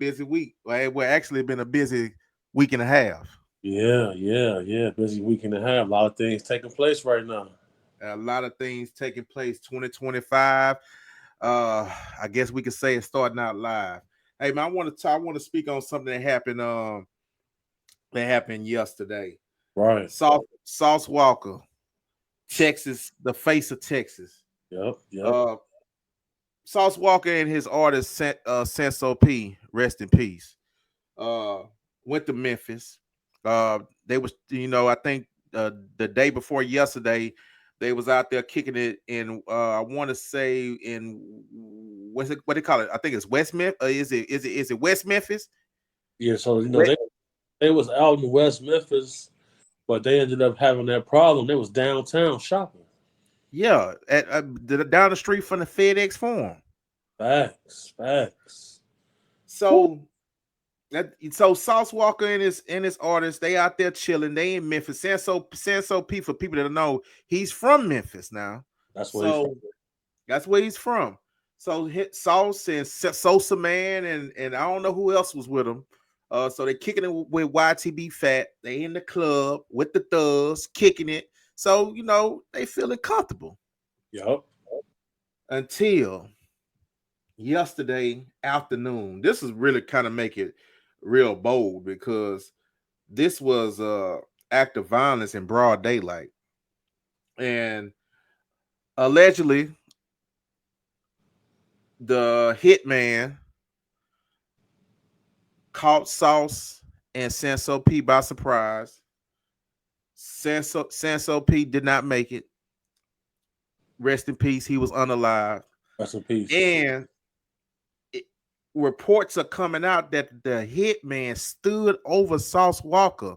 busy week. Well, actually, been a busy week and a half. Yeah. Busy week and a half. A lot of things taking place right now. A lot of things taking place. 2025. I guess we could say it's starting out live. Hey man, I want to speak on something that happened. That happened yesterday. Right. Sauce Walker, Texas, the face of Texas. Yep. Uh, Sauce Walker and his artist Senso P, rest in peace. Uh, went to Memphis. They was, I think the day before yesterday, they was out there kicking it in. I want to say in what's it? What they call it? I think it's West Memphis. Is it West Memphis? Yeah. So West, they was out in West Memphis, but they ended up having that problem. They was downtown shopping. yeah, at down the street from the FedEx Forum. Facts. Woo. So Sauce Walker and his artists, they out there chilling. They in Memphis. Sanso P, for people that don't know, he's from Memphis now. That's where he's from. So that's where he's from. So Sauce and Sosa Man and I don't know who else was with him. So they kicking it with YTB Fat. They in the club with the thugs kicking it. So they feeling comfortable Yep. until yesterday afternoon. This is really kind of make it real bold because this was act of violence in broad daylight, and allegedly the hitman caught Sauce and Sanso P by surprise. Sanso P did not make it. Rest in peace. He was unalive. Rest in peace. And reports are coming out that the hitman stood over Sauce Walker.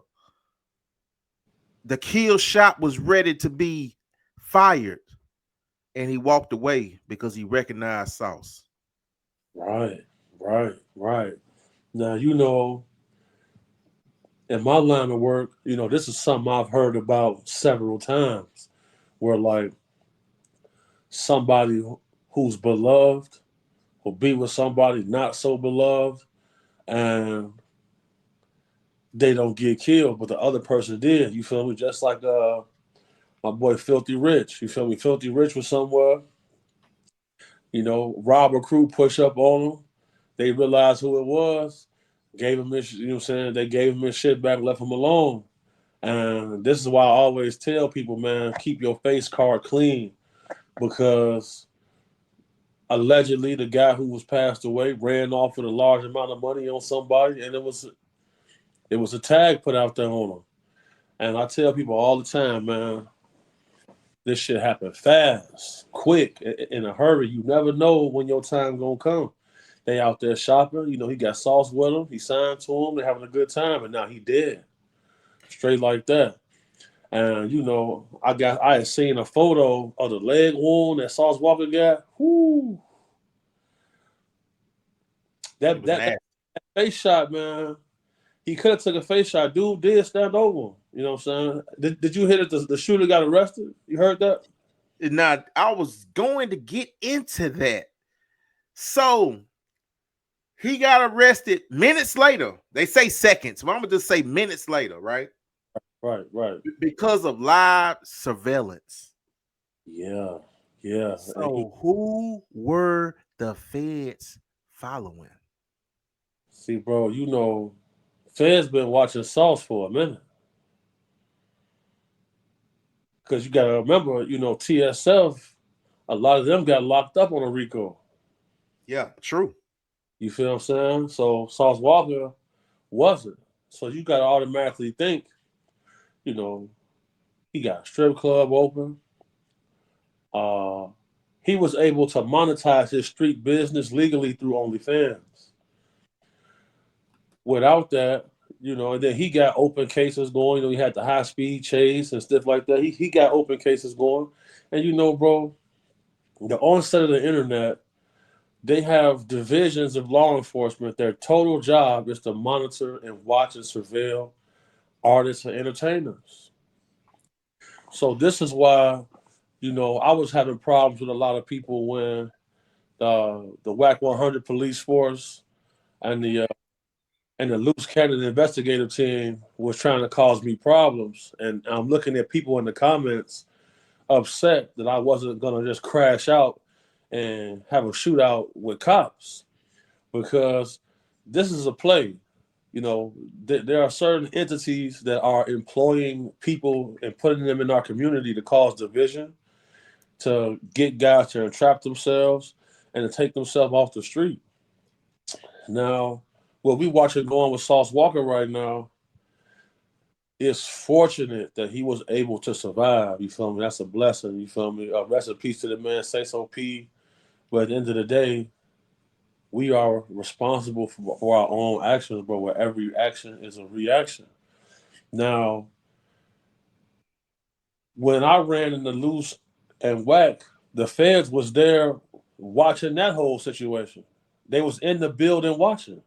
The kill shot was ready to be fired, and he walked away because he recognized Sauce. Right. Now in my line of work, this is something I've heard about several times, where like somebody who's beloved will be with somebody not so beloved, and they don't get killed, but the other person did. You feel me? Just like my boy Filthy Rich. You feel me? Filthy Rich was somewhere. Robber crew push up on him. They realized who it was. Gave him his, you know what I'm saying? They gave him his shit back, left him alone. And this is why I always tell people, man, keep your face card clean, because allegedly the guy who was passed away ran off with a large amount of money on somebody, and it was a tag put out there on him. And I tell people all the time, man, this shit happened fast, quick, in a hurry. You never know when your time gonna come. They out there shopping. He got Sauce with him. He signed to him. They're having a good time, and now he dead, straight like that. And I had seen a photo of the leg wound that Sauce Walker got. Whoo, It was that nasty. face shot, man. He could have took a face shot. Dude did stand over him. You know what I'm saying? Did you hear that the shooter got arrested? You heard that? Now, I was going to get into that. So he got arrested minutes later. They say seconds, but I'm gonna just say minutes later, right? Right. Because of live surveillance. Yeah. So who were the feds following? See, bro, Fed's been watching Sauce for a minute. Because you got to remember, TSF, a lot of them got locked up on a RICO. Yeah, true. You feel what I'm saying? So Sauce Walker wasn't. So you got to automatically think, you know, he got a strip club open. Uh, he was able to monetize his street business legally through OnlyFans. Without that, and then he got open cases going. He had the high speed chase and stuff like that. He got open cases going. And bro, the onset of the internet, they have divisions of law enforcement. Their total job is to monitor and watch and surveil artists and entertainers. So this is why, I was having problems with a lot of people when the WAC 100 police force and the loose cannon investigative team was trying to cause me problems. And I'm looking at people in the comments upset that I wasn't gonna just crash out and have a shootout with cops because this is a play. You know, there are certain entities that are employing people and putting them in our community to cause division, to get guys to entrap themselves and to take themselves off the street. Now, what we watching going with Sauce Walker right now, it's fortunate that he was able to survive. You feel me? That's a blessing. You feel me? Rest in peace to the man, SAYSO P. But at the end of the day, we are responsible for our own actions, but where every action is a reaction. Now, when I ran in the loose and whack, the feds was there watching that whole situation. They was in the building watching.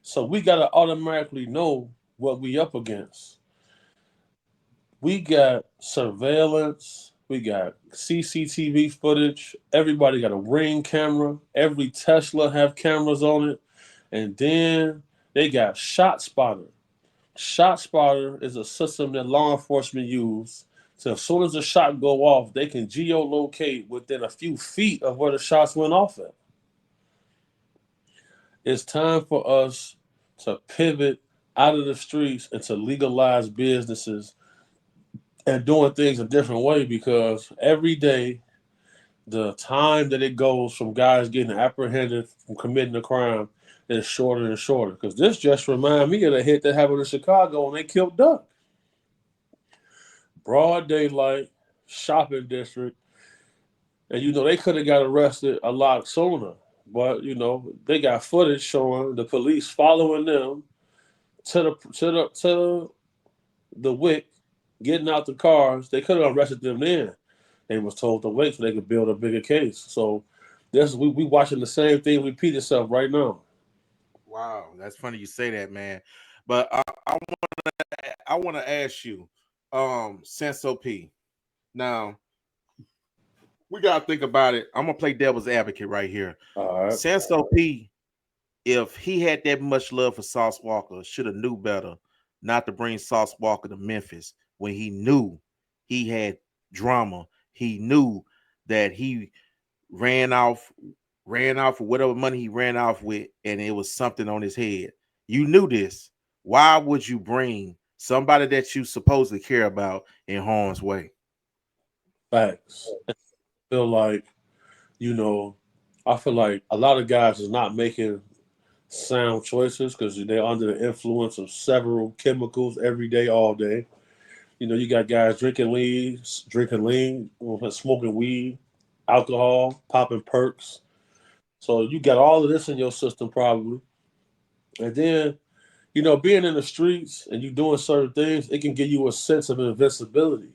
So we gotta automatically know what we up against. We got surveillance, we got CCTV footage, everybody got a ring camera, every Tesla have cameras on it, and then they got Shot Spotter. Shot Spotter is a system that law enforcement use. So as soon as the shot go off, they can geolocate within a few feet of where the shots went off at. It's time for us to pivot out of the streets and to legalize businesses and doing things a different way because every day the time that it goes from guys getting apprehended from committing a crime is shorter and shorter. Because this just reminds me of the hit that happened in Chicago when they killed Duck. Broad daylight, shopping district, and they could have got arrested a lot sooner. But they got footage showing the police following them to the wick, getting out the cars. They could have arrested them then. They was told to wait so they could build a bigger case. So this we watching the same thing repeat itself right now. Wow, that's funny you say that, man. But I want to ask you, Senso P. Now we gotta think about it. I'm gonna play devil's advocate right here. All right. Senso P, if he had that much love for Sauce Walker, should have knew better not to bring Sauce Walker to Memphis when he knew he had drama. He knew that he ran off, ran off with whatever money he ran off with, and it was something on his head. You knew this. Why would you bring somebody that you supposedly care about in harm's way? Facts. I feel like you know, I feel like a lot of guys is not making sound choices because they're under the influence of several chemicals every day, all day. You got guys drinking lean, smoking weed, alcohol, popping perks. So you got all of this in your system probably. And then, being in the streets and you doing certain things, it can give you a sense of invincibility.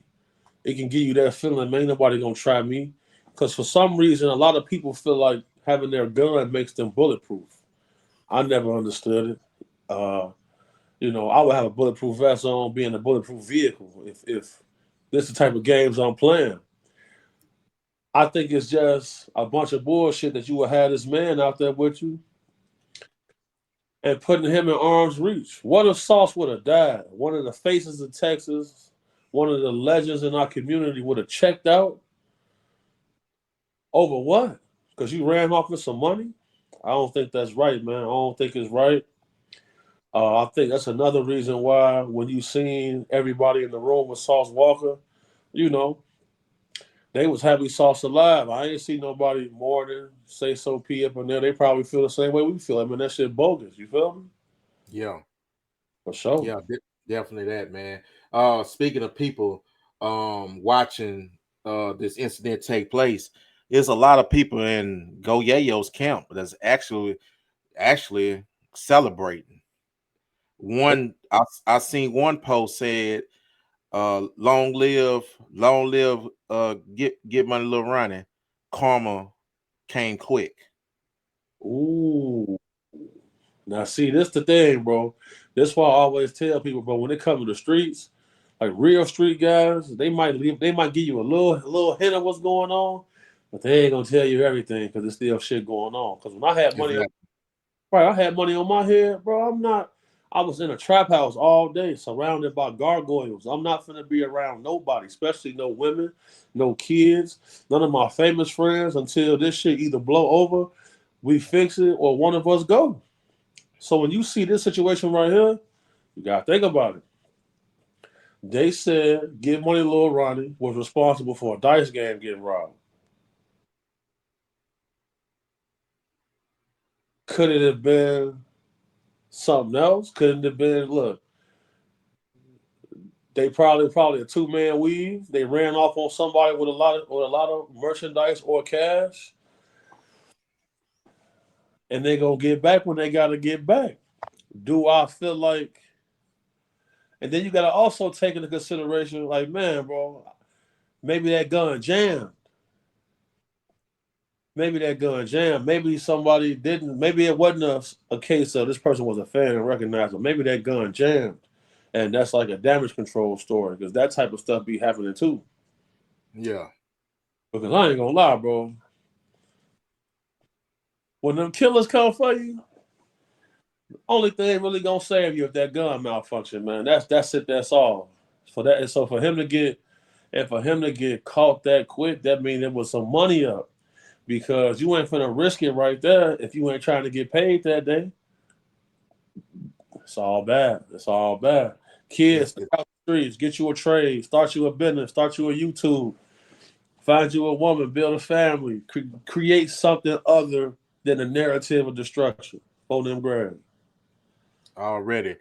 It can give you that feeling, man, ain't nobody gonna try me. Because for some reason, a lot of people feel like having their gun makes them bulletproof. I never understood it. Uh, I would have a bulletproof vest on, being a bulletproof vehicle if this is the type of games I'm playing. I think it's just a bunch of bullshit that you would have this man out there with you and putting him in arm's reach. What if Sauce would have died? One of the faces of Texas, one of the legends in our community would have checked out over what? Because you ran off with some money? I don't think that's right, man. I don't think it's right. I think that's another reason why when you seen everybody in the room with Sauce Walker, you know, they was happy Sauce alive. I ain't see nobody more than say so P up in there. They probably feel the same way we feel. I mean, that shit bogus. You feel me? Yeah, For sure. yeah, definitely that, man. Speaking of people watching this incident take place, there's a lot of people in Go Yayo's camp that's actually celebrating. I seen one post said, long live get money little running. Karma came quick. Ooh. Now, see, this the thing, bro. This why I always tell people, bro. When it comes to the streets, like real street guys, they might leave. They might give you a little hint of what's going on, but they ain't gonna tell you everything because there's still shit going on. Because when I had money, Exactly. Right, I had money on my head, bro. I'm not. I was in a trap house all day, surrounded by gargoyles. I'm not finna be around nobody, especially no women, no kids, none of my famous friends until this shit either blow over, we fix it, or one of us go. So when you see this situation right here, you gotta think about it. They said Get Money Lil Ronnie was responsible for a dice game getting robbed. Could it have been something else? Could it have been, look, they probably a two-man weave. They ran off on somebody with a lot of merchandise or cash, and they gonna get back when they gotta get back. Do I feel like? And then you gotta also take into consideration, like, man, bro, maybe that gun jammed. Maybe that gun jammed. Maybe somebody didn't. Maybe it wasn't a case of this person was a fan and recognized, but maybe that gun jammed, and that's like a damage control story because that type of stuff be happening too. Yeah. Because I ain't gonna lie, bro, when them killers come for you, only thing really gonna save you if that gun malfunction, man. That's it. That's all. For that, and so for him to get caught that quick, that means there was some money up because you ain't finna risk it right there if you ain't trying to get paid that day. It's all bad. It's all bad. Kids, It's stay out the streets, get you a trade, start you a business, start you a YouTube, find you a woman, build a family, create something other than a narrative of destruction on them graves. already.